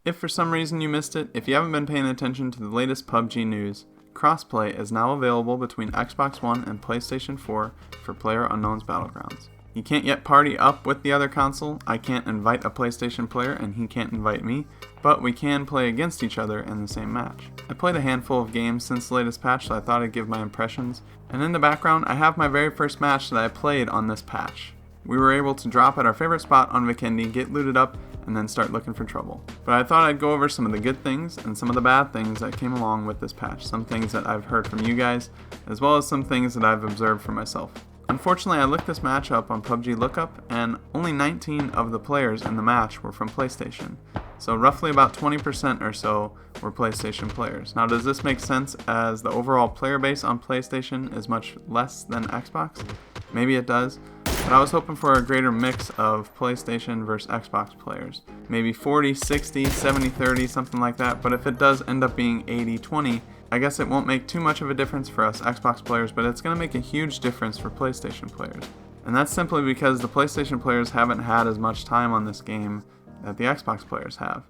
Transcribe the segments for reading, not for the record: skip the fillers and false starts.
If for some reason you missed it, if you haven't been paying attention to the latest PUBG news, Crossplay is now available between Xbox One and PlayStation 4 for PlayerUnknown's Battlegrounds. You can't yet party up with the other console. I can't invite a PlayStation player and he can't invite me, but we can play against each other in the same match. I played a handful of games since the latest patch, so I thought I'd give my impressions, and in the background I have my very first match that I played on this patch. We were able to drop at our favorite spot on Vikendi, get looted up, and then start looking for trouble. But I thought I'd go over some of the good things and some of the bad things that came along with this patch, some things that I've heard from you guys, as well as some things that I've observed for myself. Unfortunately, I looked this match up on PUBG Lookup, and only 19 of the players in the match were from PlayStation. So roughly about 20% or so were PlayStation players. Now, does this make sense as the overall player base on PlayStation is much less than Xbox? Maybe it does, but I was hoping for a greater mix of PlayStation versus Xbox players. Maybe 40, 60, 70, 30, something like that, but if it does end up being 80, 20, I guess it won't make too much of a difference for us Xbox players, but it's going to make a huge difference for PlayStation players. And that's simply because the PlayStation players haven't had as much time on this game that the Xbox players have.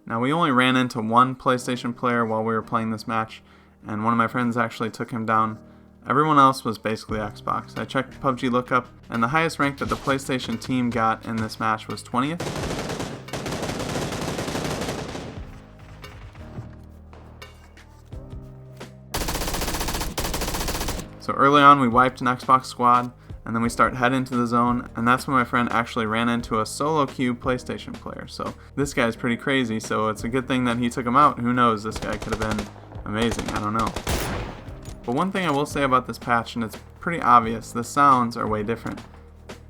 Now, we only ran into one PlayStation player while we were playing this match, and one of my friends actually took him down. Everyone else was basically Xbox. I checked PUBG Lookup, and the highest rank that the PlayStation team got in this match was 20th. So early on we wiped an Xbox squad, and then we start heading to the zone, and that's when my friend actually ran into a solo queue PlayStation player. So this guy's pretty crazy, so it's a good thing that he took him out. Who knows, this guy could have been amazing, I don't know. But one thing I will say about this patch, and it's pretty obvious, the sounds are way different.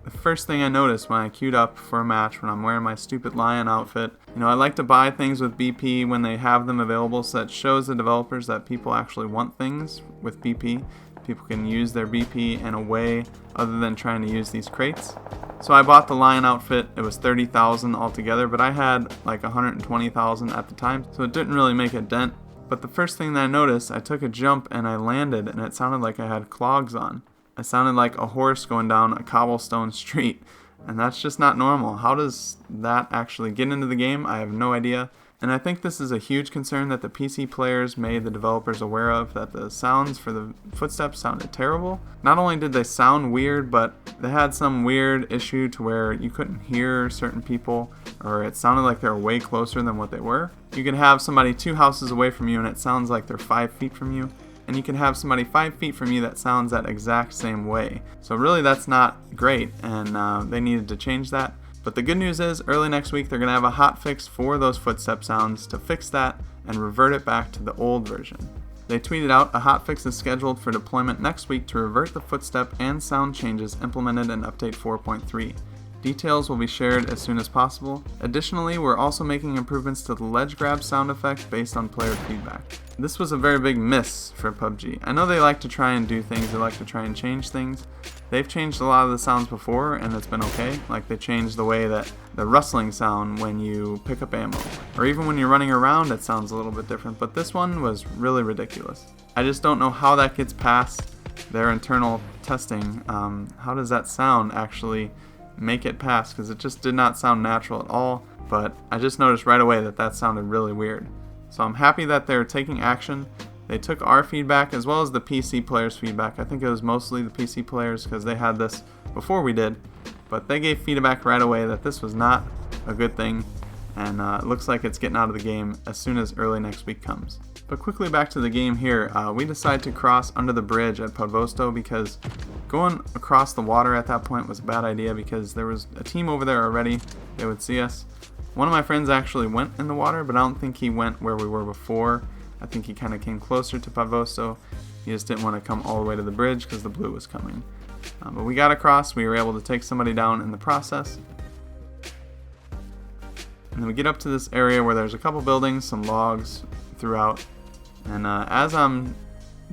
The first thing I noticed when I queued up for a match when I'm wearing my stupid lion outfit, I like to buy things with BP when they have them available, so that shows the developers that people actually want things with BP. People can use their BP in a way other than trying to use these crates. So I bought the lion outfit. It was 30,000 altogether, but I had like 120,000 at the time, so it didn't really make a dent. But the first thing that I noticed, I took a jump and I landed, and it sounded like I had clogs on. It sounded like a horse going down a cobblestone street, and that's just not normal. How does that actually get into the game? I have no idea. And I think this is a huge concern that the PC players made the developers aware of, that the sounds for the footsteps sounded terrible. Not only did they sound weird, but they had some weird issue to where you couldn't hear certain people, or it sounded like they were way closer than what they were. You can have somebody 2 houses away from you and it sounds like they're 5 feet from you. And you can have somebody 5 feet from you that sounds that exact same way. So really that's not great, and they needed to change that. But the good news is, early next week they're going to have a hot fix for those footstep sounds to fix that and revert it back to the old version. They tweeted out, a hot fix is scheduled for deployment next week to revert the footstep and sound changes implemented in Update 4.3. Details will be shared as soon as possible. Additionally, we're also making improvements to the ledge grab sound effect based on player feedback. This was a very big miss for PUBG. I know they like to try and do things, they like to try and change things. They've changed a lot of the sounds before and it's been okay. Like they changed the way that the rustling sound when you pick up ammo, or even when you're running around it sounds a little bit different, but this one was really ridiculous. I just don't know how that gets past their internal testing. How does that sound actually make it pass, because it just did not sound natural at all, but I just noticed right away that that sounded really weird. So I'm happy that they're taking action. They took our feedback as well as the PC players' feedback. I think it was mostly the PC players because they had this before we did, but they gave feedback right away that this was not a good thing, and it looks like it's getting out of the game as soon as early next week comes. But quickly back to the game here, we decided to cross under the bridge at Podvosto because going across the water at that point was a bad idea because there was a team over there already. They would see us. One of my friends actually went in the water, but I don't think he went where we were before. I think he kind of came closer to Podvosto. He just didn't want to come all the way to the bridge because the blue was coming. But we got across. We were able to take somebody down in the process. And then we get up to this area where there's a couple buildings, some logs throughout. And as I'm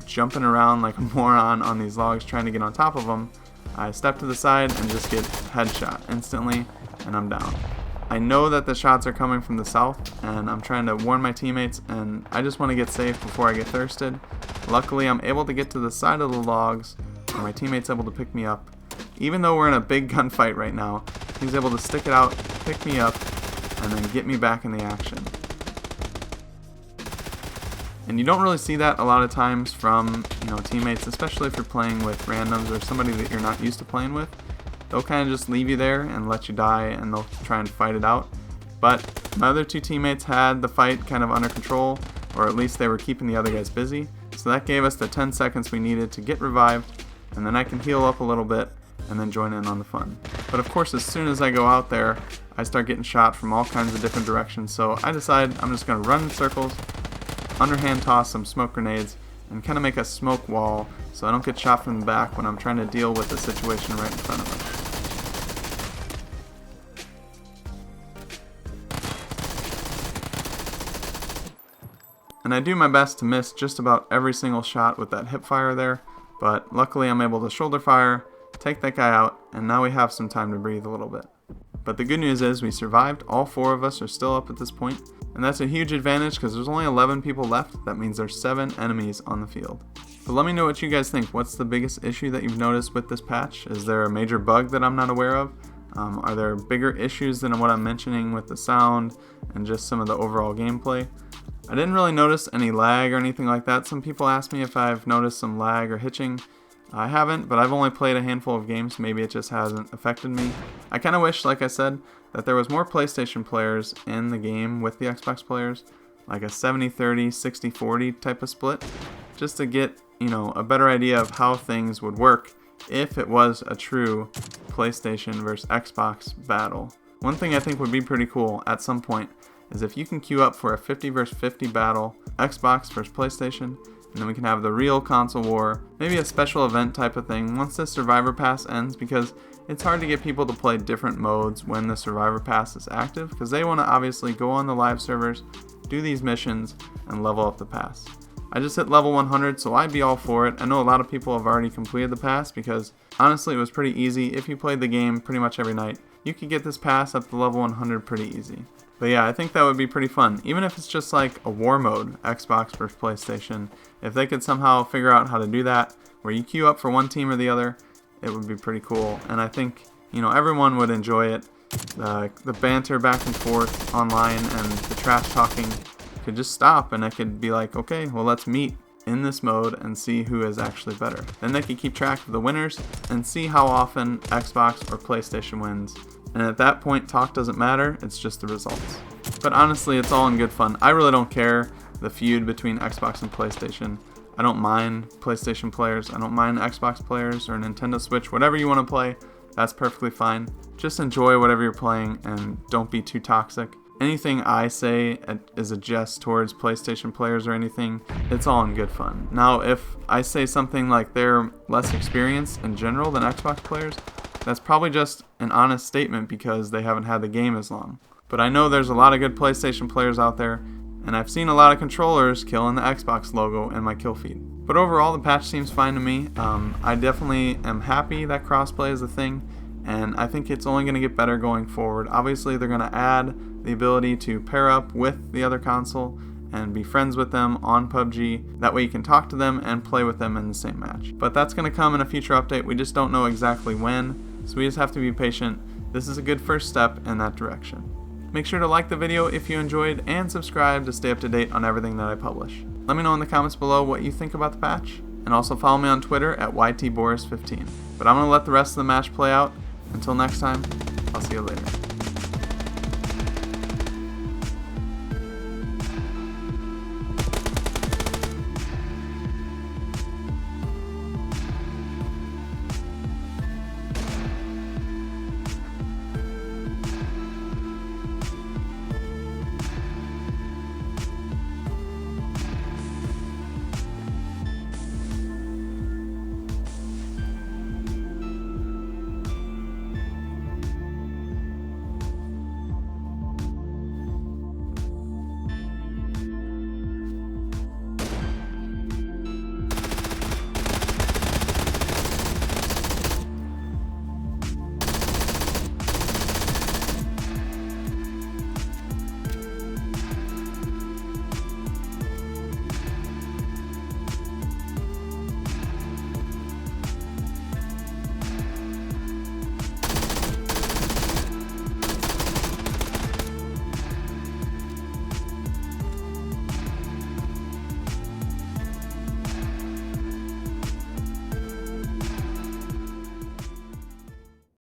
jumping around like a moron on these logs trying to get on top of them, I step to the side and just get headshot instantly, and I'm down. I know that the shots are coming from the south, and I'm trying to warn my teammates, and I just want to get safe before I get thirsted. Luckily, I'm able to get to the side of the logs, and my teammate's able to pick me up. Even though we're in a big gunfight right now, he's able to stick it out, pick me up, and then get me back in the action. And you don't really see that a lot of times from, teammates, especially if you're playing with randoms or somebody that you're not used to playing with. They'll kind of just leave you there and let you die, and they'll try and fight it out. But my other two teammates had the fight kind of under control, or at least they were keeping the other guys busy. So that gave us the 10 seconds we needed to get revived, and then I can heal up a little bit and then join in on the fun. But of course, as soon as I go out there, I start getting shot from all kinds of different directions. So I decide I'm just going to run in circles, underhand toss some smoke grenades, and kind of make a smoke wall so I don't get shot from the back when I'm trying to deal with the situation right in front of us. And I do my best to miss just about every single shot with that hip fire there, but luckily I'm able to shoulder fire, take that guy out, and now we have some time to breathe a little bit. But the good news is we survived. All 4 of us are still up at this point, and that's a huge advantage because there's only 11 people left. That means there's 7 enemies on the field. But let me know what you guys think. What's the biggest issue that you've noticed with this patch? Is there a major bug that I'm not aware of? Are there bigger issues than what I'm mentioning with the sound and just some of the overall gameplay? I didn't really notice any lag or anything like that. Some people ask me if I've noticed some lag or hitching. I haven't, but I've only played a handful of games. Maybe it just hasn't affected me. I kind of wish, like I said, that there was more PlayStation players in the game with the Xbox players, like a 70-30, 60-40 type of split, just to get, a better idea of how things would work if it was a true PlayStation versus Xbox battle. One thing I think would be pretty cool at some point is if you can queue up for a 50 versus 50 battle, Xbox versus PlayStation, and then we can have the real console war, maybe a special event type of thing once the Survivor Pass ends, because it's hard to get people to play different modes when the Survivor Pass is active, because they want to obviously go on the live servers, do these missions, and level up the pass. I just hit level 100, so I'd be all for it. I know a lot of people have already completed the pass because honestly it was pretty easy. If you played the game pretty much every night, you could get this pass up to level 100 pretty easy. But yeah, I think that would be pretty fun. Even if it's just like a war mode, Xbox versus PlayStation, if they could somehow figure out how to do that, where you queue up for one team or the other, it would be pretty cool. And I think, everyone would enjoy it. The banter back and forth online and the trash talking could just stop, and I could be like, okay, well, let's meet in this mode and see who is actually better. Then they could keep track of the winners and see how often Xbox or PlayStation wins. And at that point, talk doesn't matter, it's just the results. But honestly, it's all in good fun. I really don't care the feud between Xbox and PlayStation. I don't mind PlayStation players, I don't mind Xbox players or Nintendo Switch, whatever you want to play, that's perfectly fine. Just enjoy whatever you're playing and don't be too toxic. Anything I say is a jest towards PlayStation players or anything, it's all in good fun. Now, if I say something like they're less experienced in general than Xbox players, that's probably just an honest statement because they haven't had the game as long. But I know there's a lot of good PlayStation players out there, and I've seen a lot of controllers killing the Xbox logo in my kill feed. But overall, the patch seems fine to me. I definitely am happy that crossplay is a thing, and I think it's only going to get better going forward. Obviously, they're going to add the ability to pair up with the other console and be friends with them on PUBG. That way you can talk to them and play with them in the same match. But that's going to come in a future update. We just don't know exactly when, so we just have to be patient. This is a good first step in that direction. Make sure to like the video if you enjoyed and subscribe to stay up to date on everything that I publish. Let me know in the comments below what you think about the patch, and also follow me on Twitter at YTBoris15. But I'm going to let the rest of the match play out. Until next time, I'll see you later.